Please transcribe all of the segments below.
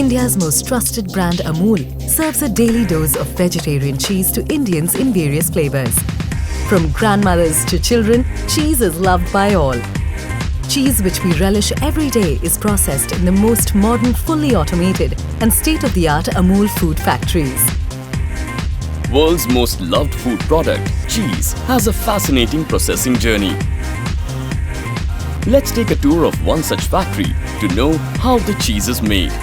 India's most trusted brand Amul serves a daily dose of vegetarian cheese to Indians in various flavors. From grandmothers to children, cheese is loved by all. Cheese which we relish every day is processed in the most modern, fully automated and state-of-the-art Amul food factories. World's most loved food product, cheese, has a fascinating processing journey. Let's take a tour of one such factory to know how the cheese is made.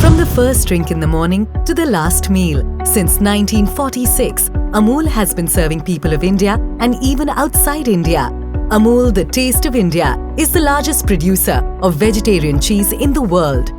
From the first drink in the morning to the last meal, since 1946, Amul has been serving people of India and even outside India. Amul, the taste of India, is the largest producer of vegetarian cheese in the world.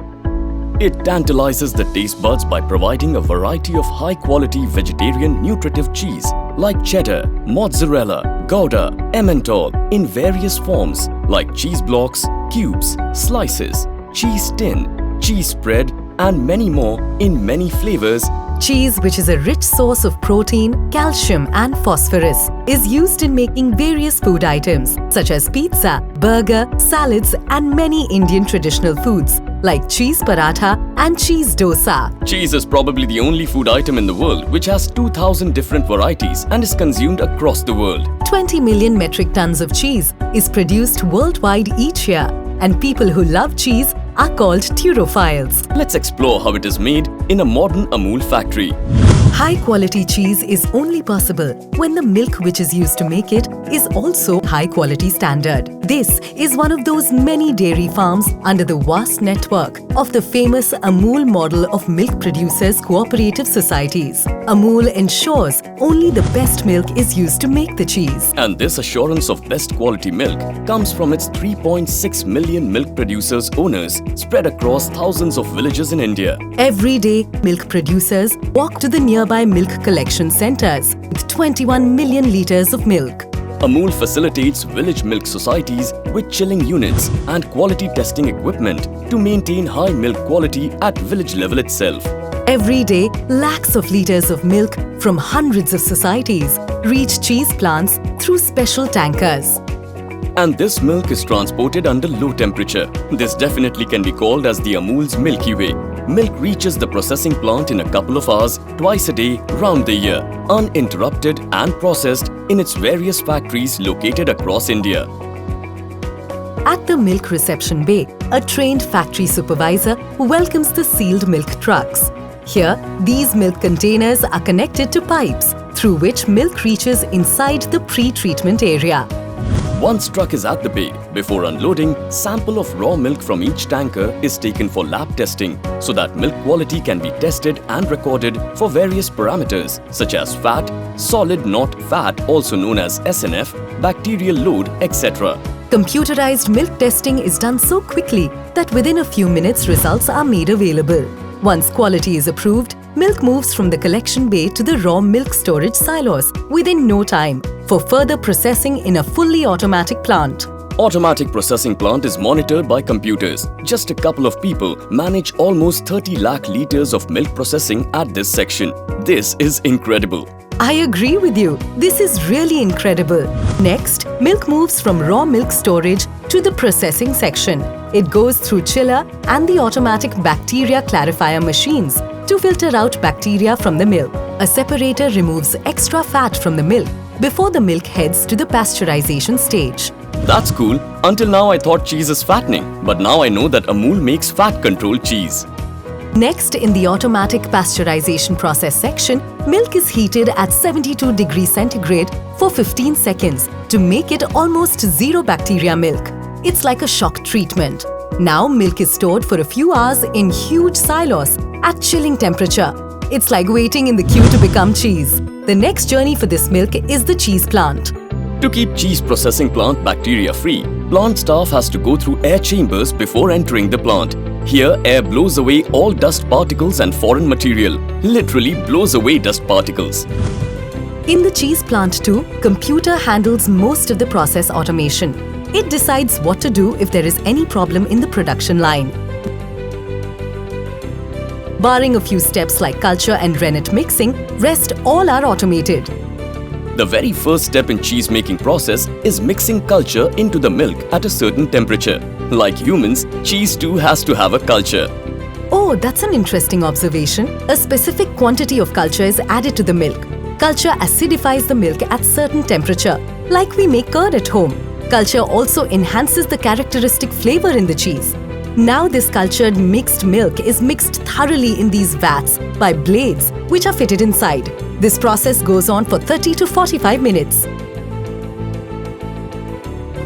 It tantalizes the taste buds by providing a variety of high-quality vegetarian nutritive cheese like cheddar, mozzarella, Gouda, Emmental in various forms like cheese blocks, cubes, slices, cheese tin, cheese spread and many more in many flavors. Cheese, which is a rich source of protein, calcium and phosphorus, is used in making various food items such as pizza, burger, salads and many Indian traditional foods like cheese paratha and cheese dosa. Cheese is probably the only food item in the world which has 2,000 different varieties and is consumed across the world. 20 million metric tons of cheese is produced worldwide each year, and people who love cheese are called turophiles. Let's explore how it is made in a modern Amul factory. High-quality cheese is only possible when the milk which is used to make it is also high-quality standard. This is one of those many dairy farms under the vast network of the famous Amul model of milk producers' cooperative societies. Amul ensures only the best milk is used to make the cheese. And this assurance of best quality milk comes from its 3.6 million milk producers owners spread across thousands of villages in India. Every day, milk producers walk to the nearby milk collection centers with 21 million litres of milk. Amul facilitates village milk societies with chilling units and quality testing equipment to maintain high milk quality at village level itself. Every day, lakhs of litres of milk from hundreds of societies reach cheese plants through special tankers. And this milk is transported under low temperature. This definitely can be called as the Amul's Milky Way. Milk reaches the processing plant in a couple of hours, twice a day, round the year, uninterrupted and processed in its various factories located across India. At the milk reception bay, a trained factory supervisor welcomes the sealed milk trucks. Here, these milk containers are connected to pipes through which milk reaches inside the pre-treatment area. Once truck is at the bay, before unloading, sample of raw milk from each tanker is taken for lab testing so that milk quality can be tested and recorded for various parameters such as fat, solid not fat also known as SNF, bacterial load, etc. Computerized milk testing is done so quickly that within a few minutes results are made available. Once quality is approved, milk moves from the collection bay to the raw milk storage silos within no time for further processing in a fully automatic plant. Automatic processing plant is monitored by computers. Just a couple of people manage almost 30 lakh litres of milk processing at this section. This is incredible. I agree with you. This is really incredible. Next, milk moves from raw milk storage to the processing section. It goes through chiller and the automatic bacteria clarifier machines to filter out bacteria from the milk. A separator removes extra fat from the milk before the milk heads to the pasteurization stage. That's cool. Until now I thought cheese is fattening, but now I know that Amul makes fat-controlled cheese. Next, in the automatic pasteurization process section, milk is heated at 72 degrees centigrade for 15 seconds to make it almost zero bacteria milk. It's like a shock treatment. Now milk is stored for a few hours in huge silos at chilling temperature. It's like waiting in the queue to become cheese. The next journey for this milk is the cheese plant. To keep cheese processing plant bacteria-free, plant staff has to go through air chambers before entering the plant. Here, air blows away all dust particles and foreign material. Literally blows away dust particles. In the cheese plant too, computer handles most of the process automation. It decides what to do if there is any problem in the production line. Barring a few steps like culture and rennet mixing, rest all are automated. The very first step in cheese making process is mixing culture into the milk at a certain temperature. Like humans, cheese too has to have a culture. Oh, that's an interesting observation. A specific quantity of culture is added to the milk. Culture acidifies the milk at certain temperature, like we make curd at home. Culture also enhances the characteristic flavor in the cheese. Now this cultured mixed milk is mixed thoroughly in these vats by blades which are fitted inside. This process goes on for 30 to 45 minutes.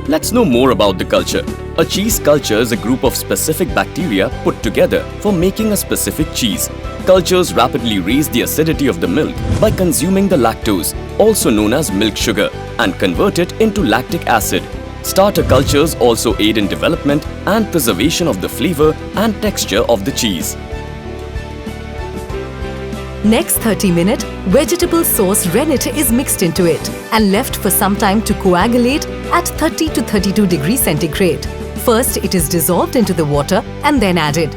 Let's know more about the culture. A cheese culture is a group of specific bacteria put together for making a specific cheese. Cultures rapidly raise the acidity of the milk by consuming the lactose, also known as milk sugar, and convert it into lactic acid. Starter cultures also aid in development and preservation of the flavor and texture of the cheese. Next 30-minute, vegetable sauce rennet is mixed into it and left for some time to coagulate at 30 to 32 degrees centigrade. First, it is dissolved into the water and then added.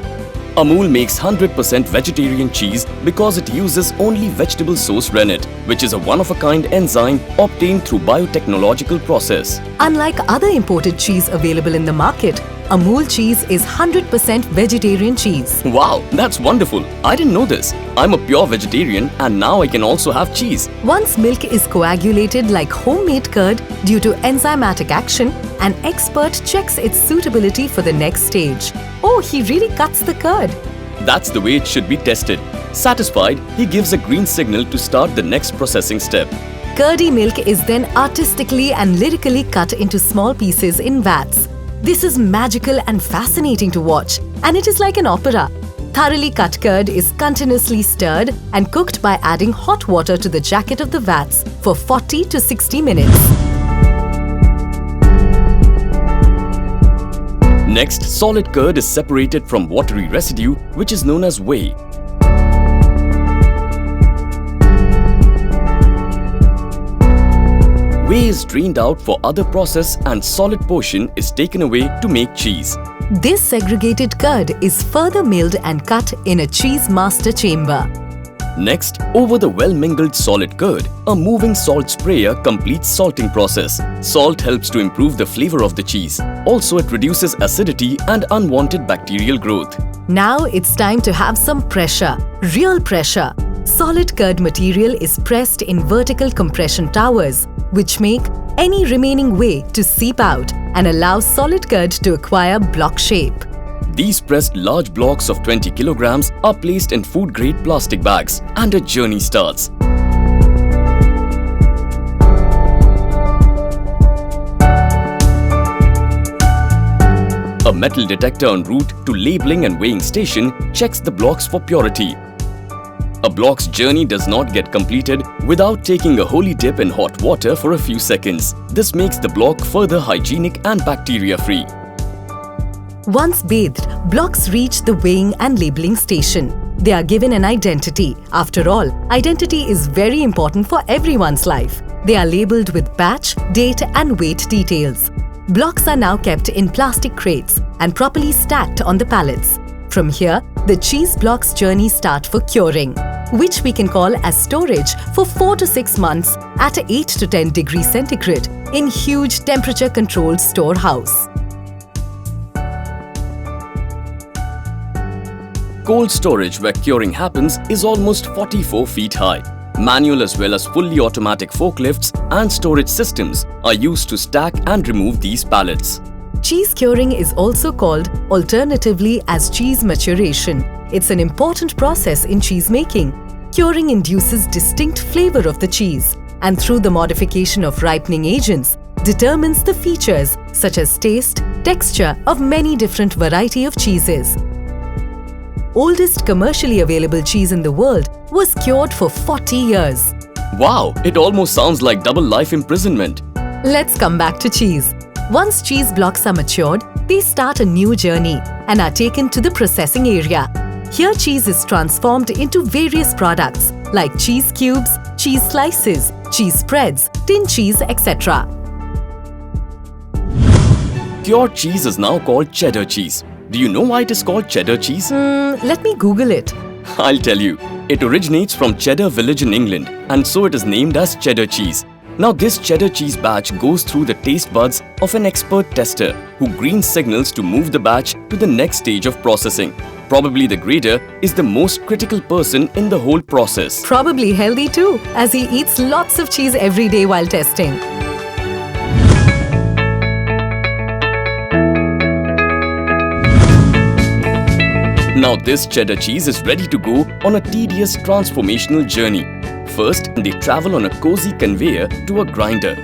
Amul makes 100% vegetarian cheese because it uses only vegetable sauce rennet, which is a one-of-a-kind enzyme obtained through biotechnological process. Unlike other imported cheese available in the market, Amul Cheese is 100% vegetarian cheese. Wow, that's wonderful. I didn't know this. I'm a pure vegetarian and now I can also have cheese. Once milk is coagulated like homemade curd due to enzymatic action, an expert checks its suitability for the next stage. Oh, he really cuts the curd. That's the way it should be tested. Satisfied, he gives a green signal to start the next processing step. Curdy milk is then artistically and lyrically cut into small pieces in vats. This is magical and fascinating to watch, and it is like an opera. Thoroughly cut curd is continuously stirred and cooked by adding hot water to the jacket of the vats for 40 to 60 minutes. Next, solid curd is separated from watery residue, which is known as whey. Whey is drained out for other process and solid portion is taken away to make cheese. This segregated curd is further milled and cut in a cheese master chamber. Next, over the well-mingled solid curd, a moving salt sprayer completes salting process. Salt helps to improve the flavor of the cheese. Also, it reduces acidity and unwanted bacterial growth. Now it's time to have some pressure, real pressure. Solid curd material is pressed in vertical compression towers, which make any remaining whey to seep out and allow solid curd to acquire block shape. These pressed large blocks of 20 kilograms are placed in food-grade plastic bags and a journey starts. A metal detector en route to labeling and weighing station checks the blocks for purity. A block's journey does not get completed without taking a holy dip in hot water for a few seconds. This makes the block further hygienic and bacteria-free. Once bathed, blocks reach the weighing and labeling station. They are given an identity. After all, identity is very important for everyone's life. They are labeled with batch, date and weight details. Blocks are now kept in plastic crates and properly stacked on the pallets. From here, the cheese blocks journey start for curing, which we can call as storage for 4 to 6 months at 8 to 10 degrees centigrade in huge temperature-controlled storehouse. Cold storage where curing happens is almost 44 feet high. Manual as well as fully automatic forklifts and storage systems are used to stack and remove these pallets. Cheese curing is also called alternatively as cheese maturation. It's an important process in cheese making. Curing induces distinct flavor of the cheese and through the modification of ripening agents determines the features such as taste, texture of many different variety of cheeses. Oldest commercially available cheese in the world was cured for 40 years. Wow, it almost sounds like double life imprisonment. Let's come back to cheese. Once cheese blocks are matured, they start a new journey and are taken to the processing area. Here cheese is transformed into various products like cheese cubes, cheese slices, cheese spreads, tin cheese, etc. Cured cheese is now called cheddar cheese. Do you know why it is called cheddar cheese? Let me Google it. I'll tell you. It originates from Cheddar village in England and so it is named as cheddar cheese. Now this cheddar cheese batch goes through the taste buds of an expert tester who green signals to move the batch to the next stage of processing. Probably the grader is the most critical person in the whole process. Probably healthy too, as he eats lots of cheese every day while testing. Now this cheddar cheese is ready to go on a tedious transformational journey. First, they travel on a cozy conveyor to a grinder.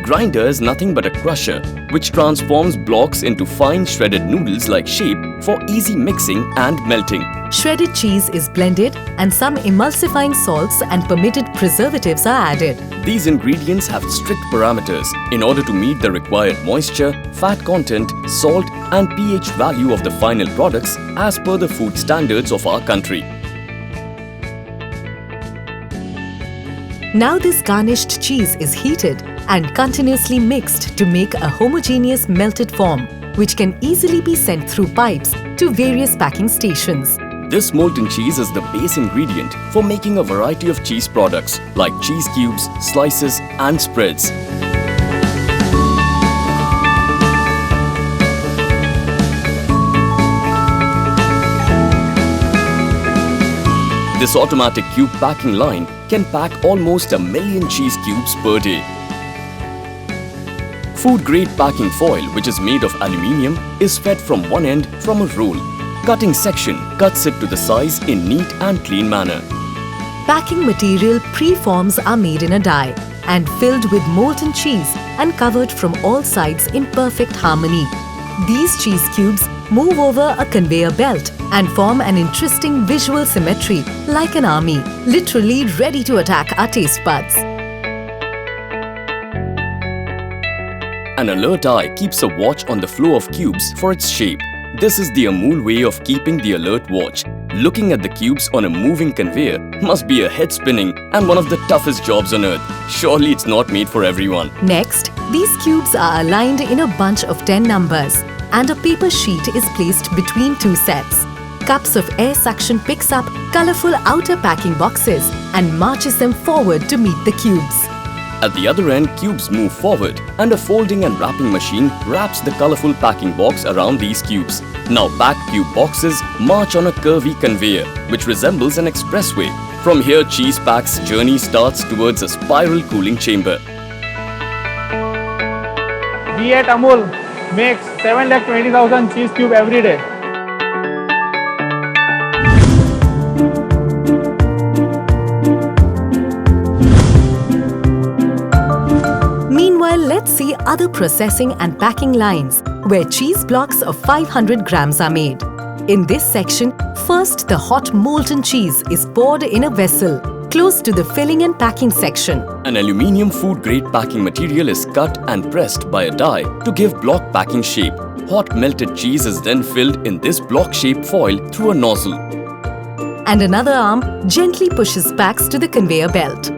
Grinder is nothing but a crusher which transforms blocks into fine shredded noodles like shape for easy mixing and melting. Shredded cheese is blended and some emulsifying salts and permitted preservatives are added. These ingredients have strict parameters in order to meet the required moisture, fat content, salt and pH value of the final products as per the food standards of our country. Now this garnished cheese is heated and continuously mixed to make a homogeneous melted form, which can easily be sent through pipes to various packing stations. This molten cheese is the base ingredient for making a variety of cheese products like cheese cubes, slices and spreads. This automatic cube packing line can pack almost 1 million cheese cubes per day. Food-grade packing foil, which is made of aluminium, is fed from one end from a roll. Cutting section cuts it to the size in neat and clean manner. Packing material preforms are made in a die and filled with molten cheese and covered from all sides in perfect harmony. These cheese cubes move over a conveyor belt and form an interesting visual symmetry like an army, literally ready to attack our taste buds. An alert eye keeps a watch on the flow of cubes for its shape. This is the Amul way of keeping the alert watch. Looking at the cubes on a moving conveyor must be a head-spinning and one of the toughest jobs on earth. Surely it's not made for everyone. Next, these cubes are aligned in a bunch of 10 numbers and a paper sheet is placed between two sets. Cups of air suction picks up colorful outer packing boxes and marches them forward to meet the cubes. At the other end, cubes move forward and a folding and wrapping machine wraps the colorful packing box around these cubes. Now packed cube boxes march on a curvy conveyor which resembles an expressway. From here, cheese pack's journey starts towards a spiral cooling chamber. We at Amul makes 7,20,000 cheese cube every day. Meanwhile, let's see other processing and packing lines where cheese blocks of 500 grams are made. In this section, first the hot molten cheese is poured in a vessel close to the filling and packing section. An aluminium food-grade packing material is cut and pressed by a die to give block packing shape. Hot melted cheese is then filled in this block-shaped foil through a nozzle. And another arm gently pushes packs to the conveyor belt.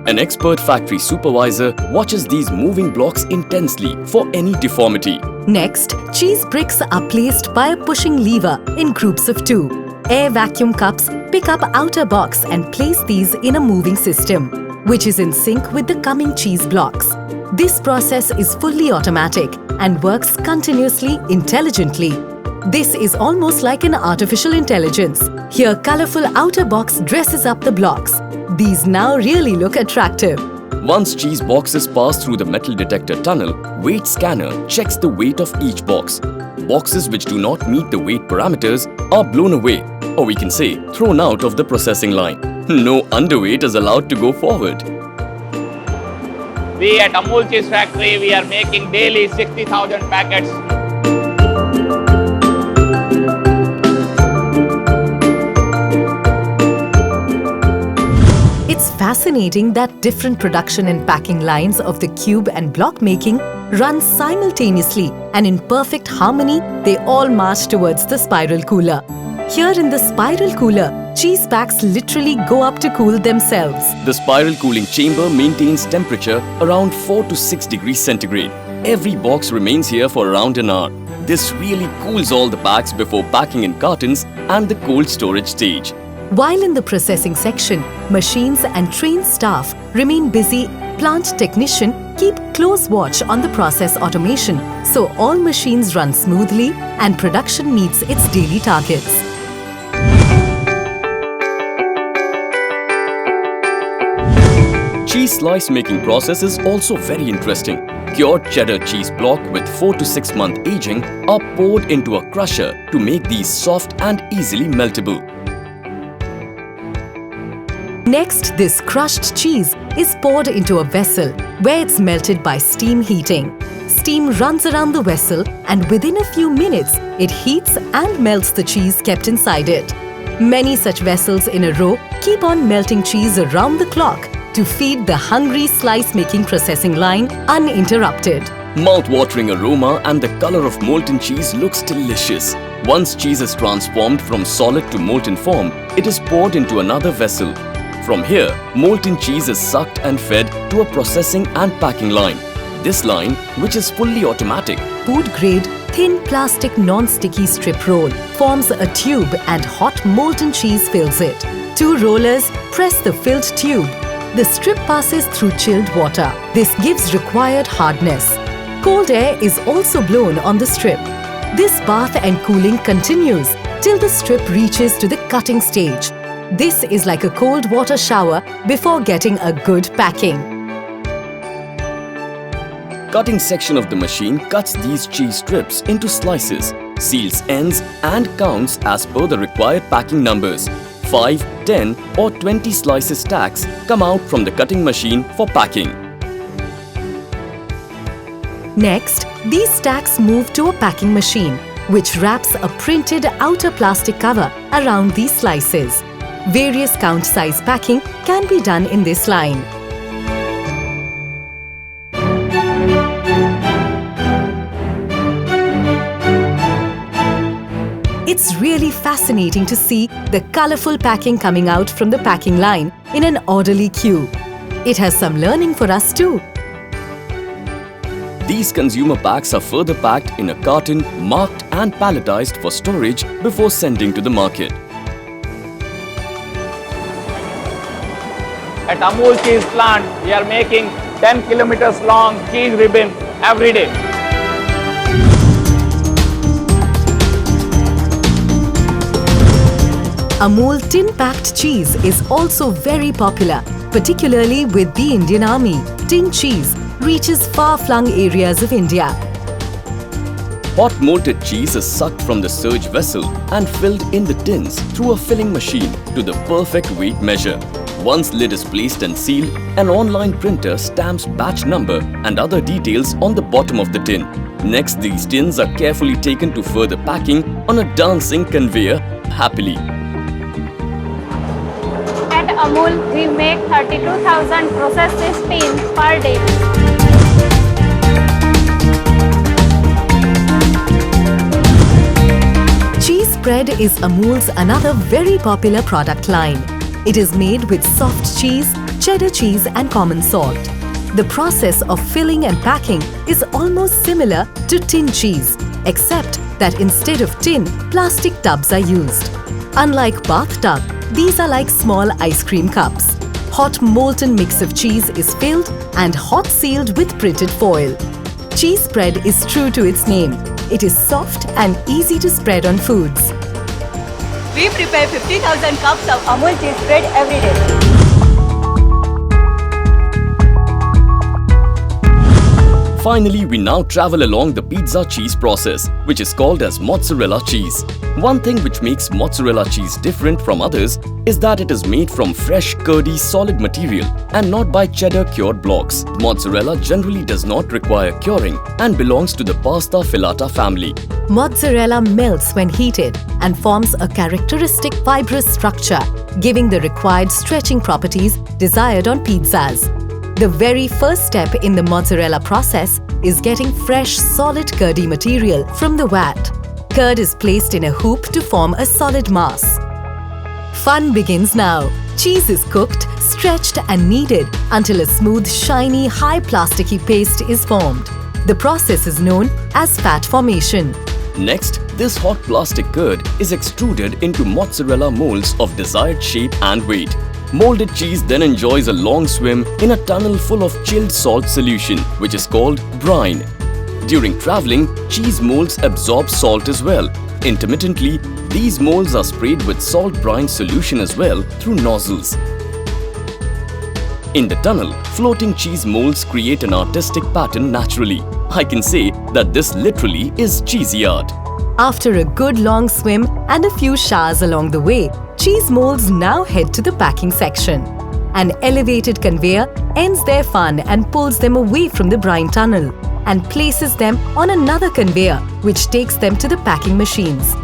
An expert factory supervisor watches these moving blocks intensely for any deformity. Next, cheese bricks are placed by a pushing lever in groups of 2. Air vacuum cups pick up outer box and place these in a moving system, which is in sync with the coming cheese blocks. This process is fully automatic and works continuously, intelligently. This is almost like an artificial intelligence. Here, colorful outer box dresses up the blocks. These now really look attractive. Once cheese boxes pass through the metal detector tunnel, weight scanner checks the weight of each box. Boxes which do not meet the weight parameters are blown away, or we can say thrown out of the processing line. No underweight is allowed to go forward. We at Amul Cheese Factory, we are making daily 60,000 packets. It's fascinating that different production and packing lines of the cube and block making run simultaneously, and in perfect harmony, they all march towards the spiral cooler. Here in the spiral cooler, cheese packs literally go up to cool themselves. The spiral cooling chamber maintains temperature around 4 to 6 degrees centigrade. Every box remains here for around an hour. This really cools all the packs before packing in cartons and the cold storage stage. While in the processing section, machines and trained staff remain busy. Plant technician keep close watch on the process automation so all machines run smoothly and production meets its daily targets. Cheese slice making process is also very interesting. Cured cheddar cheese block with 4 to 6 month aging are poured into a crusher to make these soft and easily meltable. Next, this crushed cheese is poured into a vessel where it's melted by steam heating. Steam runs around the vessel and within a few minutes, it heats and melts the cheese kept inside it. Many such vessels in a row keep on melting cheese around the clock to feed the hungry slice-making processing line uninterrupted. Mouth-watering aroma and the color of molten cheese looks delicious. Once cheese is transformed from solid to molten form, it is poured into another vessel. From here, molten cheese is sucked and fed to a processing and packing line. This line, which is fully automatic, food-grade, thin plastic non-sticky strip roll forms a tube and hot molten cheese fills it. 2 rollers press the filled tube. The strip passes through chilled water. This gives required hardness. Cold air is also blown on the strip. This bath and cooling continues till the strip reaches to the cutting stage. This is like a cold water shower before getting a good packing. Cutting section of the machine cuts these cheese strips into slices, seals ends and counts as per the required packing numbers. 5, 10 or 20 slices stacks come out from the cutting machine for packing. Next, these stacks move to a packing machine, which wraps a printed outer plastic cover around these slices. Various count size packing can be done in this line. It's really fascinating to see the colorful packing coming out from the packing line in an orderly queue. It has some learning for us too. These consumer packs are further packed in a carton, marked and palletized for storage before sending to the market. At Amul Cheese plant, we are making 10 kilometers long cheese ribbon every day. Amul tin-packed cheese is also very popular, particularly with the Indian Army. Tin cheese reaches far-flung areas of India. Hot molted cheese is sucked from the surge vessel and filled in the tins through a filling machine to the perfect weight measure. Once lid is placed and sealed, an online printer stamps batch number and other details on the bottom of the tin. Next, these tins are carefully taken to further packing on a dancing conveyor happily. At Amul, we make 32,000 processed tins per day. Cheese spread is Amul's another very popular product line. It is made with soft cheese, cheddar cheese and common salt. The process of filling and packing is almost similar to tin cheese, except that instead of tin, plastic tubs are used. Unlike bathtub, these are like small ice cream cups. Hot molten mix of cheese is filled and hot sealed with printed foil. Cheese spread is true to its name. It is soft and easy to spread on foods. We prepare 50,000 cups of Amul cheese spread every day. Finally, we now travel along the pizza cheese process, which is called as mozzarella cheese. One thing which makes mozzarella cheese different from others is that it is made from fresh, curdy, solid material and not by cheddar cured blocks. Mozzarella generally does not require curing and belongs to the pasta filata family. Mozzarella melts when heated and forms a characteristic fibrous structure, giving the required stretching properties desired on pizzas. The very first step in the mozzarella process is getting fresh, solid curdy material from the vat. Curd is placed in a hoop to form a solid mass. Fun begins now. Cheese is cooked, stretched and kneaded until a smooth, shiny, high plasticky paste is formed. The process is known as fat formation. Next, this hot plastic curd is extruded into mozzarella molds of desired shape and weight. Molded cheese then enjoys a long swim in a tunnel full of chilled salt solution, which is called brine. During traveling, cheese molds absorb salt as well. Intermittently, these molds are sprayed with salt brine solution as well through nozzles. In the tunnel, floating cheese molds create an artistic pattern naturally. I can say that this literally is cheesy art. After a good long swim and a few showers along the way, cheese molds now head to the packing section. An elevated conveyor ends their fun and pulls them away from the brine tunnel and places them on another conveyor which takes them to the packing machines.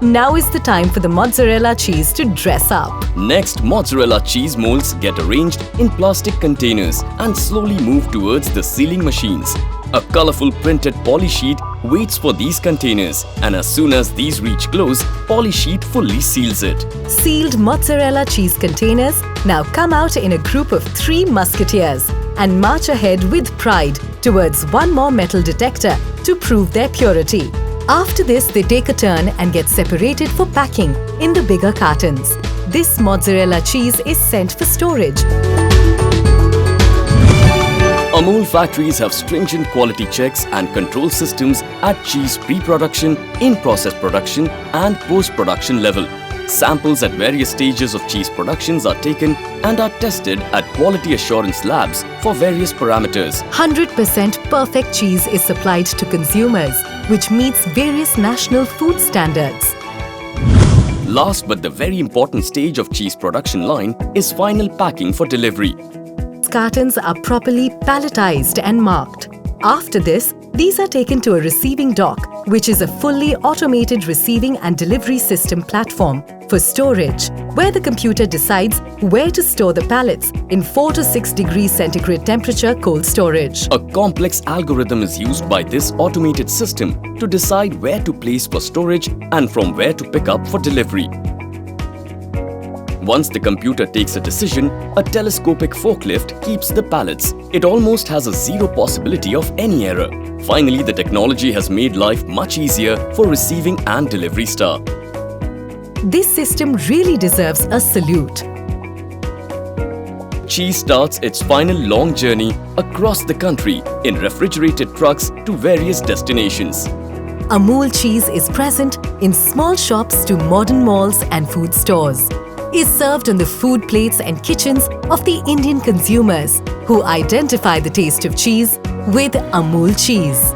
Now is the time for the mozzarella cheese to dress up. Next, mozzarella cheese molds get arranged in plastic containers and slowly move towards the sealing machines. A colorful printed poly sheet waits for these containers, and as soon as these reach close, poly sheet fully seals it. Sealed mozzarella cheese containers now come out in a group of 3 musketeers and march ahead with pride towards one more metal detector to prove their purity. After this, they take a turn and get separated for packing in the bigger cartons. This mozzarella cheese is sent for storage. Amul factories have stringent quality checks and control systems at cheese pre-production, in-process production and post-production level. Samples at various stages of cheese productions are taken and are tested at quality assurance labs for various parameters. 100% perfect cheese is supplied to consumers, which meets various national food standards. Last but the very important stage of cheese production line is final packing for delivery. Cartons are properly palletized and marked. After this, these are taken to a receiving dock, which is a fully automated receiving and delivery system platform for storage, where the computer decides where to store the pallets in 4 to 6 degrees centigrade temperature cold storage. A complex algorithm is used by this automated system to decide where to place for storage and from where to pick up for delivery. Once the computer takes a decision, a telescopic forklift keeps the pallets. It almost has a zero possibility of any error. Finally, the technology has made life much easier for receiving and delivery staff. This system really deserves a salute. Cheese starts its final long journey across the country in refrigerated trucks to various destinations. Amul Cheese is present in small shops to modern malls and food stores. Is served on the food plates and kitchens of the Indian consumers who identify the taste of cheese with Amul Cheese.